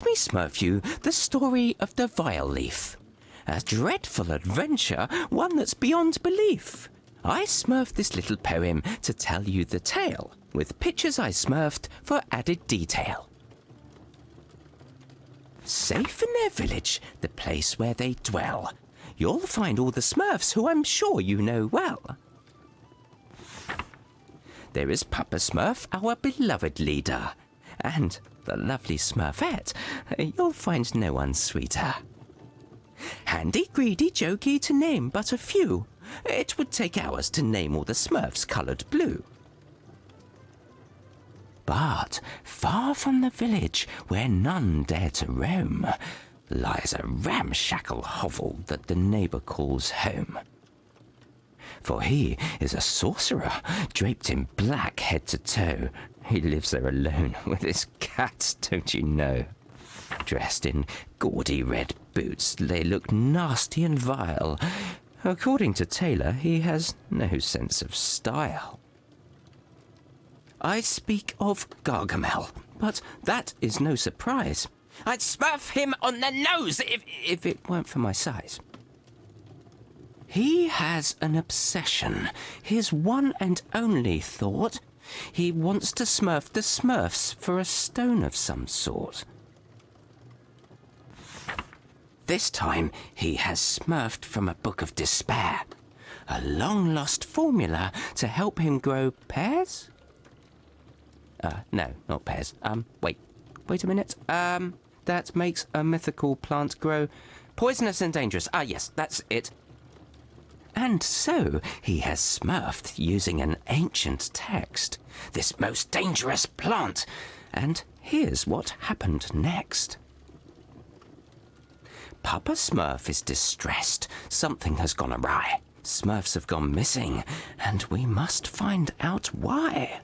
Let me smurf you the story of the Vileaf. A dreadful adventure, one that's beyond belief. I smurfed this little poem to tell you the tale, with pictures I smurfed for added detail. Safe in their village, the place where they dwell, you'll find all the Smurfs who I'm sure you know well. There is Papa Smurf, our beloved leader, and the lovely Smurfette, you'll find no one sweeter. Handy, greedy, jokey, to name but a few. It would take hours to name all the Smurfs coloured blue. But far from the village, where none dare to roam, lies a ramshackle hovel that the neighbour calls home. For he is a sorcerer, draped in black head to toe. He lives there alone with his cats, don't you know? Dressed in gaudy red boots, they look nasty and vile. According to Taylor, he has no sense of style. I speak of Gargamel, but that is no surprise. I'd smurf him on the nose if it weren't for my size. He has an obsession, his one and only thought. He wants to smurf the Smurfs for a stone of some sort. This time he has smurfed from a book of despair, a long-lost formula to help him grow pears? No, not pears. Wait a minute. That makes a mythical plant grow poisonous and dangerous. Yes, that's it. And so he has smurfed using an ancient text, this most dangerous plant. And here's what happened next. Papa Smurf is distressed. Something has gone awry. Smurfs have gone missing, and we must find out why.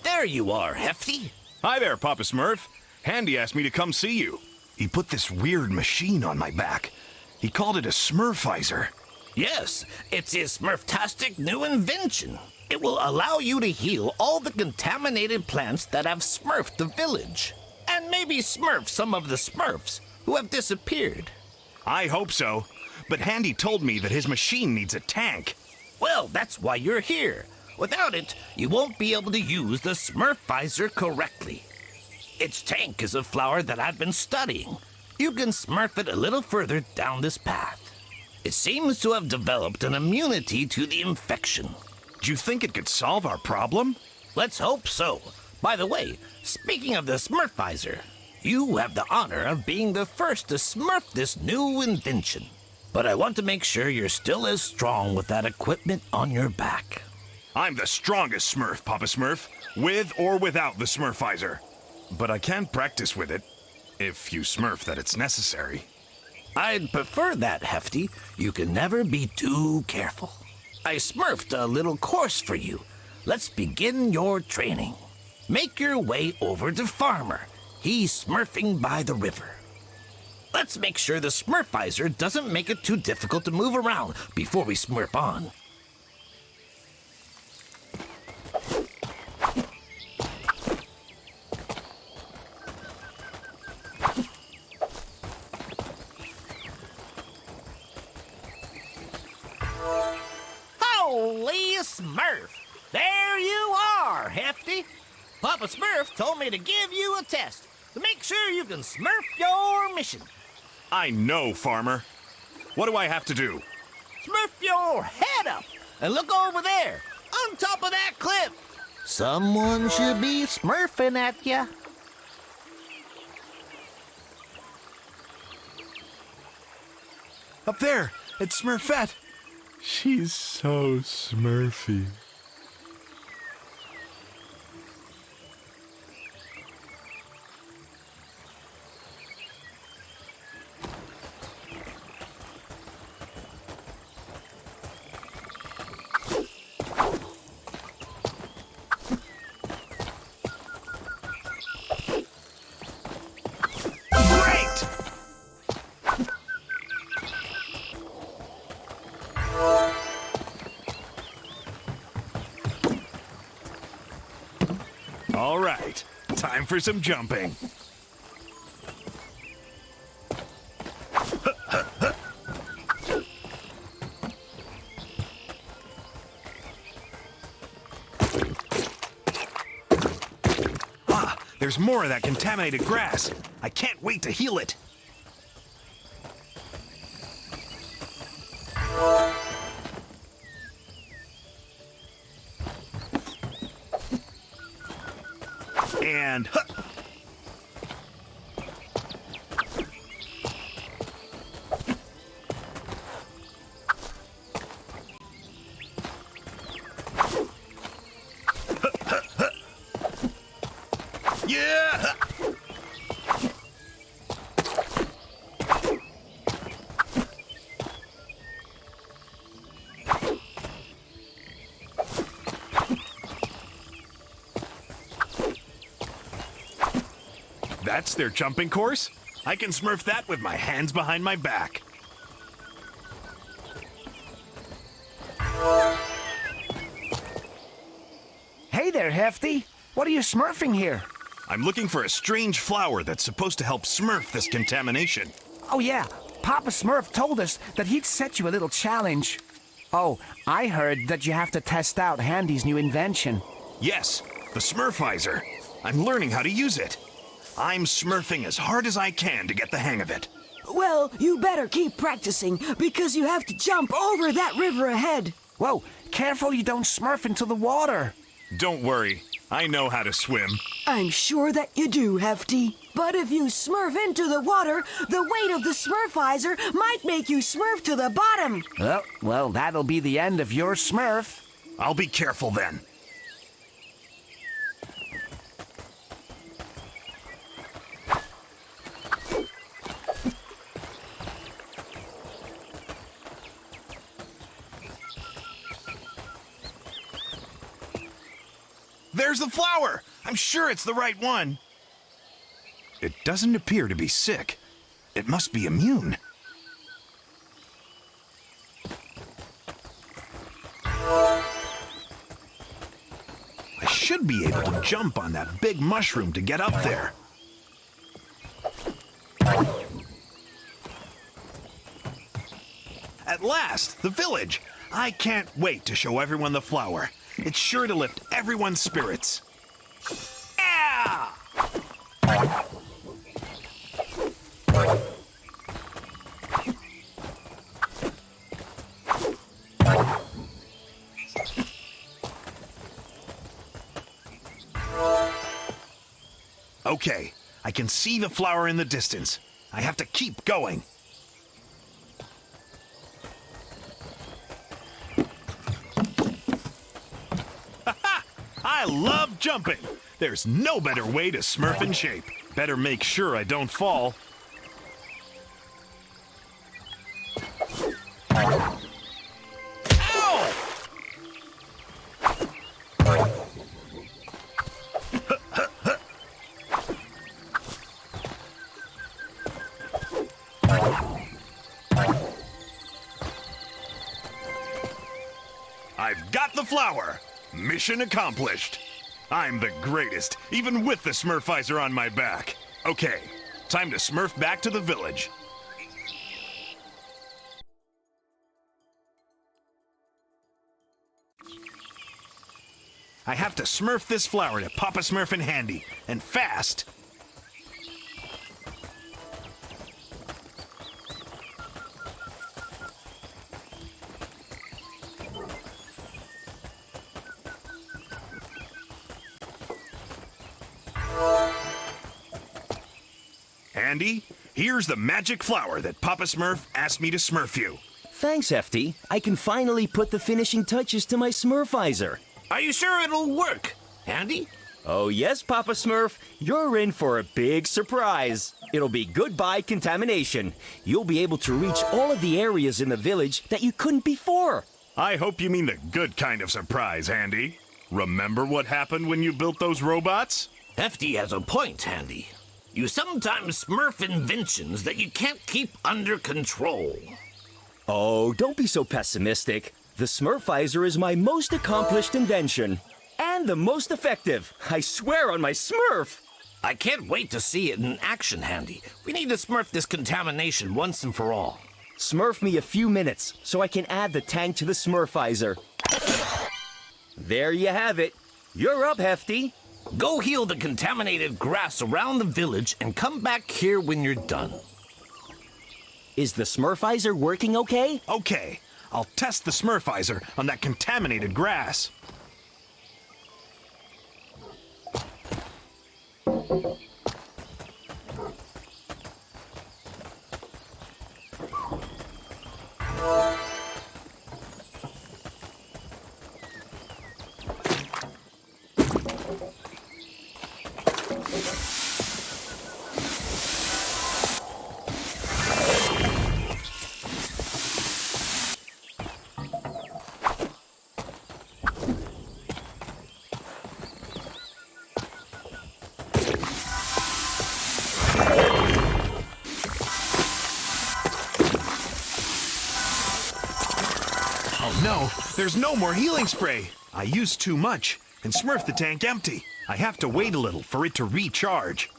There you are, Hefty. Hi there, Papa Smurf. Handy asked me to come see you. He put this weird machine on my back. He called it a Smurfizer. Yes, it's his Smurftastic new invention. It will allow you to heal all the contaminated plants that have smurfed the village. And maybe smurf some of the Smurfs who have disappeared. I hope so. But Handy told me that his machine needs a tank. Well, that's why you're here. Without it, you won't be able to use the Smurfizer correctly. Its tank is a flower that I've been studying. You can smurf it a little further down this path. It seems to have developed an immunity to the infection. Do you think it could solve our problem? Let's hope so. By the way, speaking of the Smurfizer, you have the honor of being the first to smurf this new invention. But I want to make sure you're still as strong with that equipment on your back. I'm the strongest Smurf, Papa Smurf, with or without the Smurfizer. But I can practice with it, if you smurf that it's necessary. I'd prefer that, Hefty. You can never be too careful. I smurfed a little course for you. Let's begin your training. Make your way over to Farmer. He's smurfing by the river. Let's make sure the Smurfizer doesn't make it too difficult to move around before we smurf on. Holy Smurf! There you are, Hefty! Papa Smurf told me to give you a test to make sure you can smurf your mission. I know, Farmer. What do I have to do? Smurf your head up and look over there, on top of that cliff. Someone should be smurfing at ya. Up there, it's Smurfette. She's so smurfy. All right, time for some jumping. There's more of that contaminated grass. I can't wait to heal it. And yeah! That's their jumping course? I can Smurf that with my hands behind my back. Hey there, Hefty. What are you smurfing here? I'm looking for a strange flower that's supposed to help Smurf this contamination. Oh, yeah. Papa Smurf told us that he'd set you a little challenge. Oh, I heard that you have to test out Handy's new invention. Yes, the Smurfizer. I'm learning how to use it. I'm smurfing as hard as I can to get the hang of it. Well, you better keep practicing, because you have to jump over that river ahead. Whoa, careful you don't smurf into the water. Don't worry, I know how to swim. I'm sure that you do, Hefty. But if you smurf into the water, the weight of the Smurfizer might make you smurf to the bottom. Oh, well, that'll be the end of your smurf. I'll be careful then. There's the flower! I'm sure it's the right one. It doesn't appear to be sick. It must be immune. I should be able to jump on that big mushroom to get up there. At last, the village! I can't wait to show everyone the flower. It's sure to lift everyone's spirits. Yeah! Okay, I can see the flower in the distance. I have to keep going. I love jumping. There's no better way to smurf in shape. Better make sure I don't fall. Ow! I've got the flower. Mission accomplished. I'm the greatest, even with the Smurfizer on my back. Okay, time to smurf back to the village. I have to smurf this flower to Papa Smurf and Handy, and fast. Handy, here's the magic flower that Papa Smurf asked me to smurf you. Thanks, Hefty. I can finally put the finishing touches to my Smurfizer. Are you sure it'll work, Handy? Oh yes, Papa Smurf. You're in for a big surprise. It'll be goodbye contamination. You'll be able to reach all of the areas in the village that you couldn't before. I hope you mean the good kind of surprise, Handy. Remember what happened when you built those robots? Hefty has a point, Handy. You sometimes smurf inventions that you can't keep under control. Oh, don't be so pessimistic. The Smurfizer is my most accomplished invention. And the most effective. I swear on my Smurf. I can't wait to see it in action, Handy. We need to smurf this contamination once and for all. Smurf me a few minutes so I can add the tank to the Smurfizer. There you have it. You're up, Hefty. Go heal the contaminated grass around the village and come back here when you're done. Is the Smurfizer working okay? Okay, I'll test the Smurfizer on that contaminated grass. Oh no, there's no more healing spray. I used too much and smurfed the tank empty. I have to wait a little for it to recharge.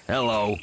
Hello.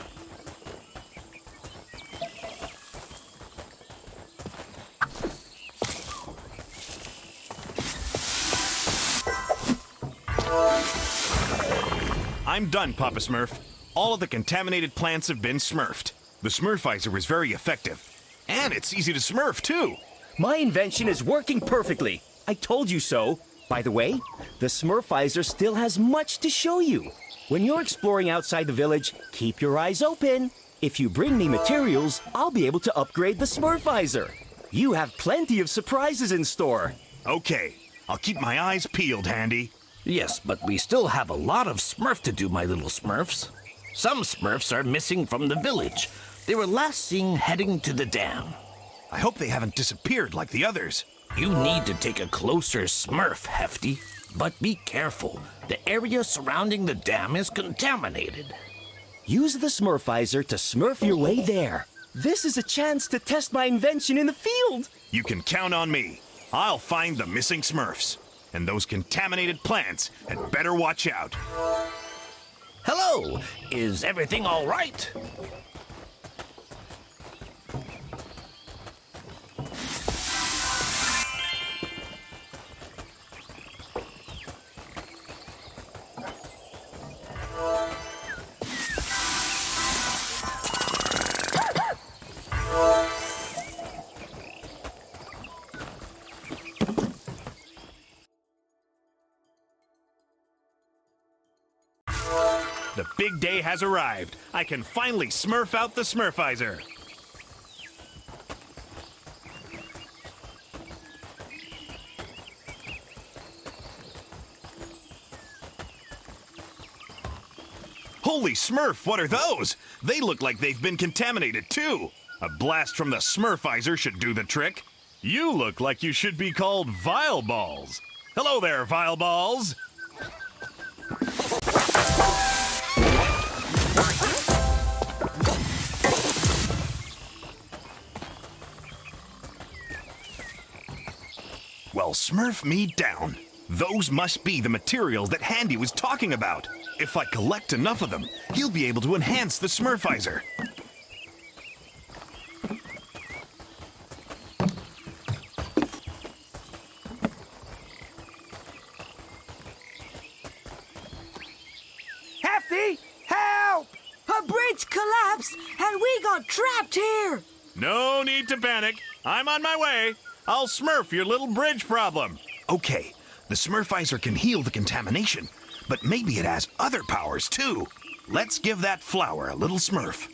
I'm done, Papa Smurf. All of the contaminated plants have been smurfed. The Smurfizer is very effective. And it's easy to smurf, too. My invention is working perfectly. I told you so. By the way, the Smurfizer still has much to show you. When you're exploring outside the village, keep your eyes open. If you bring me materials, I'll be able to upgrade the Smurfizer. You have plenty of surprises in store. Okay, I'll keep my eyes peeled, Handy. Yes, but we still have a lot of Smurf to do, my little Smurfs. Some Smurfs are missing from the village. They were last seen heading to the dam. I hope they haven't disappeared like the others. You need to take a closer Smurf, Hefty. But be careful. The area surrounding the dam is contaminated. Use the Smurfizer to smurf your way there. This is a chance to test my invention in the field. You can count on me. I'll find the missing Smurfs. And those contaminated plants had better watch out. Hello! Is everything all right? The big day has arrived. I can finally smurf out the Smurfizer. Holy Smurf, what are those? They look like they've been contaminated too. A blast from the Smurfizer should do the trick. You look like you should be called Vile Balls. Hello there, Vile Balls. Well, smurf me down. Those must be the materials that Handy was talking about. If I collect enough of them, he'll be able to enhance the Smurfizer. Hefty, help! A bridge collapsed and we got trapped here. No need to panic. I'm on my way. I'll smurf your little bridge problem. Okay, The Smurfizer can heal the contamination, but maybe it has other powers too. Let's give that flower a little smurf.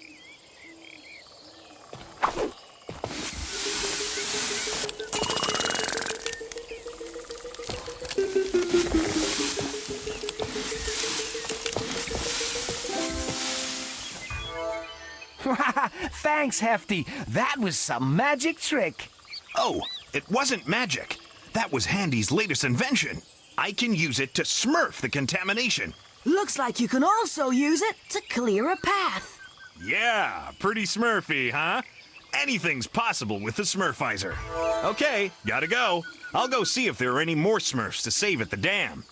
Thanks, Hefty. That was some magic trick. Oh, it wasn't magic. That was Handy's latest invention. I can use it to smurf the contamination. Looks like you can also use it to clear a path. Yeah, pretty smurfy, huh? Anything's possible with the Smurfizer. Okay, gotta go. I'll go see if there are any more Smurfs to save at the dam.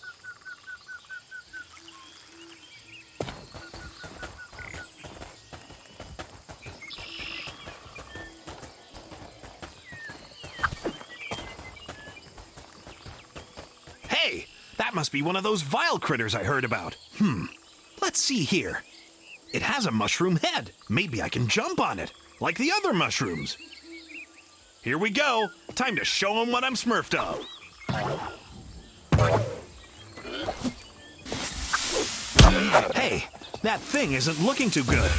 Hey, that must be one of those vile critters I heard about. Let's see here. It has a mushroom head. Maybe I can jump on it, like the other mushrooms. Here we go. Time to show them what I'm smurfed of. Hey, that thing isn't looking too good.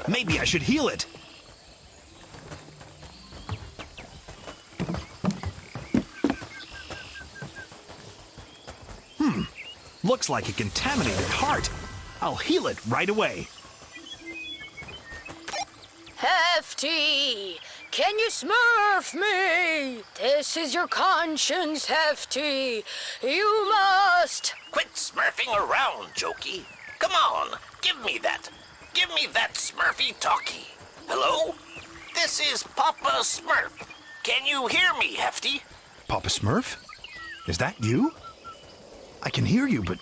Maybe I should heal it. Looks like a contaminated heart. I'll heal it right away. Hefty, can you smurf me? This is your conscience, Hefty. You must. Quit smurfing around, Jokey. Come on, give me that. Give me that smurfy talkie. Hello? This is Papa Smurf. Can you hear me, Hefty? Papa Smurf? Is that you? I can hear you, but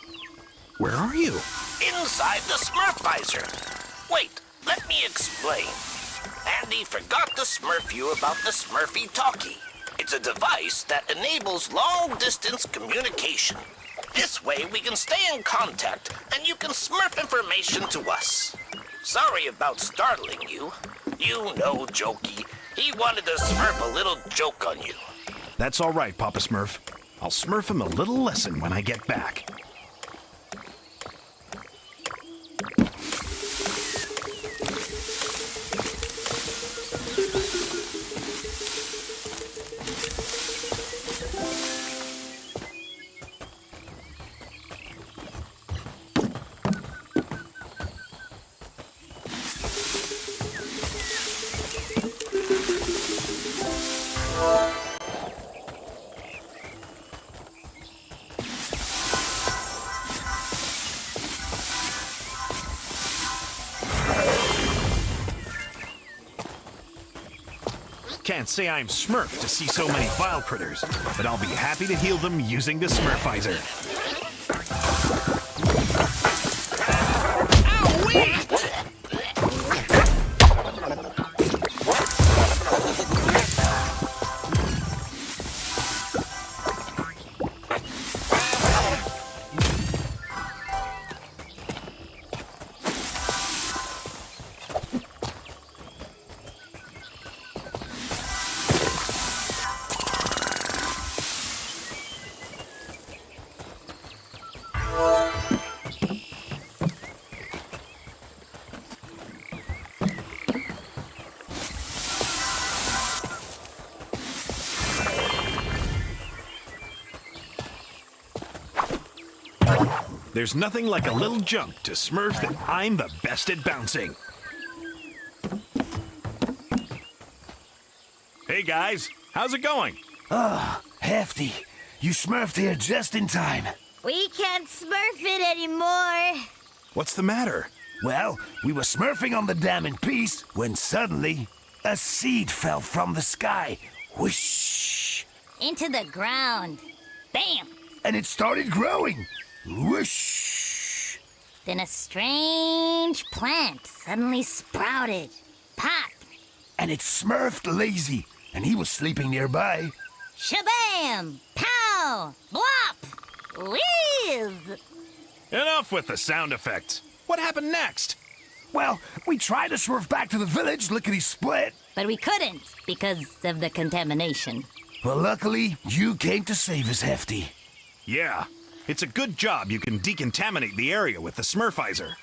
where are you? Inside the Smurfizer. Wait, let me explain. Andy forgot to smurf you about the Smurfy Talkie. It's a device that enables long-distance communication. This way we can stay in contact and you can smurf information to us. Sorry about startling you. You know, Jokey, he wanted to smurf a little joke on you. That's all right, Papa Smurf. I'll smurf him a little lesson when I get back. Can't say I'm smurfed to see so many vile critters, but I'll be happy to heal them using the Smurfizer. There's nothing like a little jump to smurf that I'm the best at bouncing. Hey guys, how's it going? Hefty, you smurfed here just in time. We can't smurf it anymore. What's the matter? Well, we were smurfing on the dam in peace when suddenly a seed fell from the sky. Whoosh! Into the ground. Bam! And it started growing. Whoosh! Then a strange plant suddenly sprouted. Pop! And it smurfed Lazy, and he was sleeping nearby. Shabam! Pow! Blop! Whiz! Enough with the sound effects. What happened next? Well, we tried to smurf back to the village, lickety-split. But we couldn't because of the contamination. Well, luckily, you came to save us, Hefty. Yeah, it's a good job you can decontaminate the area with the Smurfizer.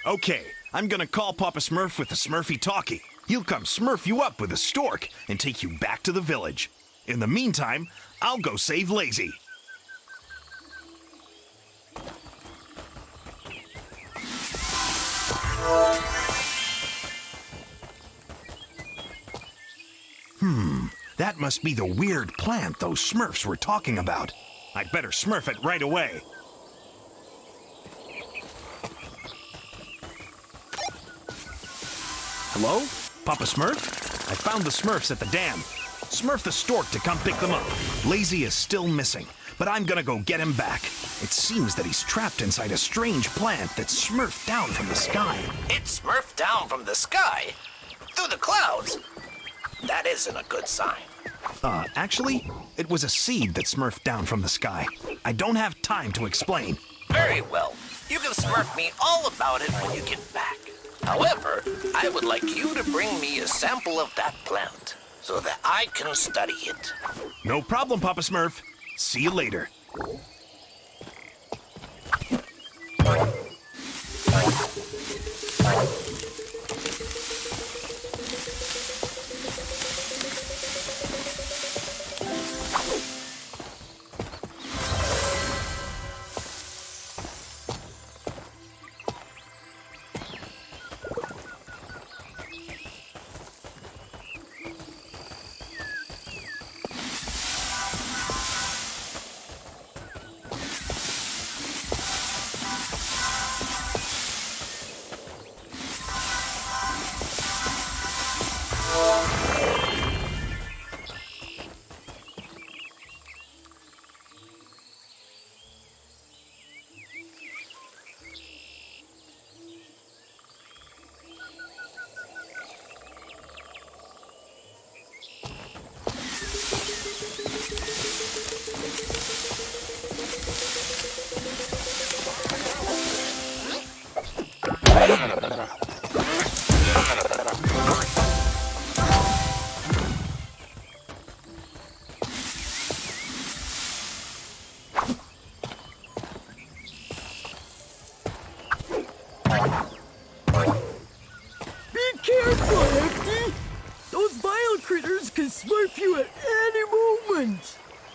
Okay, I'm gonna call Papa Smurf with the Smurfy talkie. He'll come smurf you up with a stork and take you back to the village. In the meantime, I'll go save Lazy. That must be the weird plant those Smurfs were talking about. I'd better smurf it right away. Hello? Papa Smurf? I found the Smurfs at the dam. Smurf the stork to come pick them up. Lazy is still missing, but I'm gonna go get him back. It seems that he's trapped inside a strange plant that's smurfed down from the sky. It's smurfed down from the sky? Through the clouds? That isn't a good sign. Actually, it was a seed that smurfed down from the sky. I don't have time to explain. Very well. You can smurf me all about it when you get back. However, I would like you to bring me a sample of that plant so that I can study it. No problem, Papa Smurf. See you later.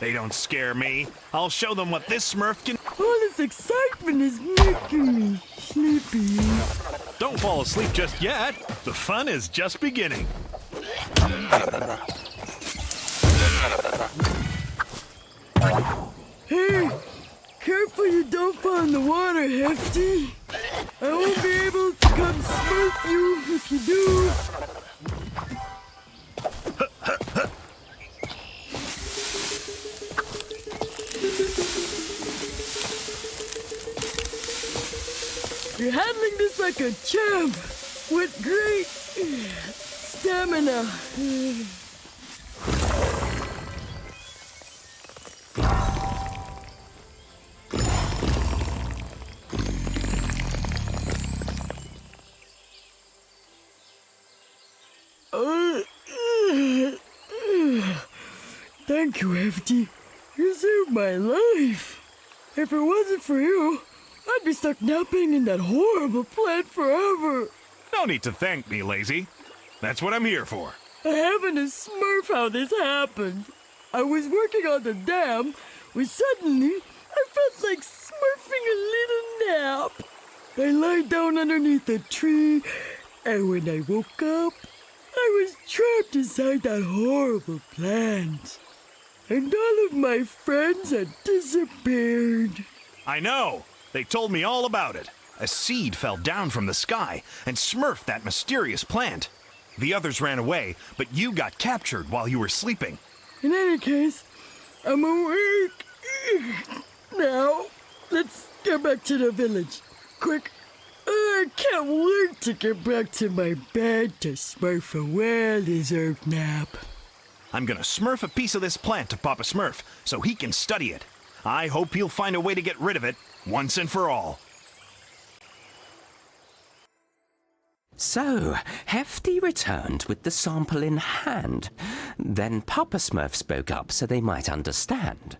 They don't scare me. I'll show them what this Smurf can... All this excitement is making me sleepy. Don't fall asleep just yet. The fun is just beginning. Hey, careful you don't fall in the water, Hefty. I won't be able to come smurf you if you do. You're handling this like a champ, with great stamina. Thank you, Hefty. You saved my life. If it wasn't for you, I'd be stuck napping in that horrible plant forever. No need to thank me, Lazy. That's what I'm here for. I haven't a smurf how this happened. I was working on the dam when suddenly I felt like smurfing a little nap. I lied down underneath a tree, and when I woke up, I was trapped inside that horrible plant. And all of my friends had disappeared. I know. They told me all about it. A seed fell down from the sky and smurfed that mysterious plant. The others ran away, but you got captured while you were sleeping. In any case, I'm awake. Now, let's get back to the village. Quick. I can't wait to get back to my bed to smurf a well-deserved nap. I'm gonna smurf a piece of this plant to Papa Smurf so he can study it. I hope he'll find a way to get rid of it once and for all. So, Hefty returned with the sample in hand. Then Papa Smurf spoke up so they might understand.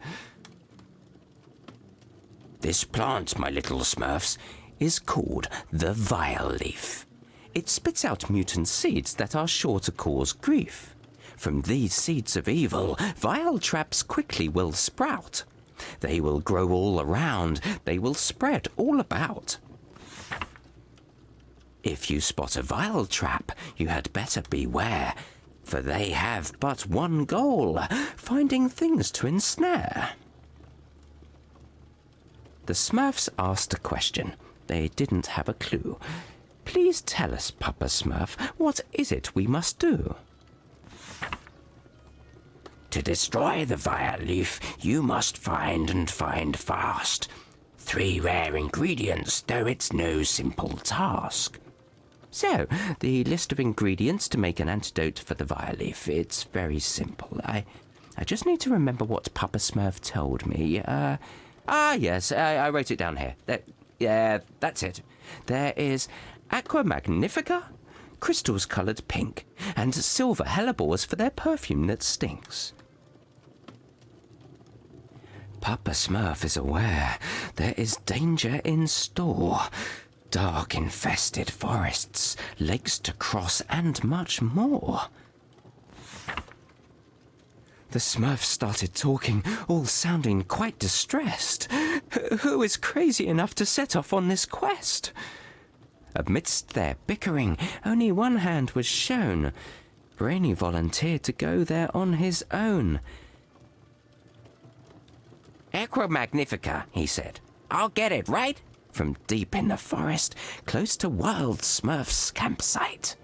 This plant, my little Smurfs, is called the Vileaf. It spits out mutant seeds that are sure to cause grief. From these seeds of evil, vile traps quickly will sprout. They will grow all around, they will spread all about. If you spot a vile trap, you had better beware, for they have but one goal, finding things to ensnare. The Smurfs asked a question. They didn't have a clue. Please tell us, Papa Smurf, what is it we must do? To destroy the Vileaf, you must find and find fast. 3 rare ingredients, though it's no simple task. So, the list of ingredients to make an antidote for the Vileaf, it's very simple. I just need to remember what Papa Smurf told me. Yes, I wrote it down here. Yeah, that's it. There is aqua magnifica, crystals coloured pink, and silver hellebores for their perfume that stinks. Papa Smurf is aware there is danger in store. Dark infested forests, lakes to cross, and much more. The Smurfs started talking, all sounding quite distressed. Who is crazy enough to set off on this quest? Amidst their bickering, only one hand was shown. Brainy volunteered to go there on his own. Aqua magnifica, he said. I'll get it, right? From deep in the forest, close to Wild Smurf's campsite.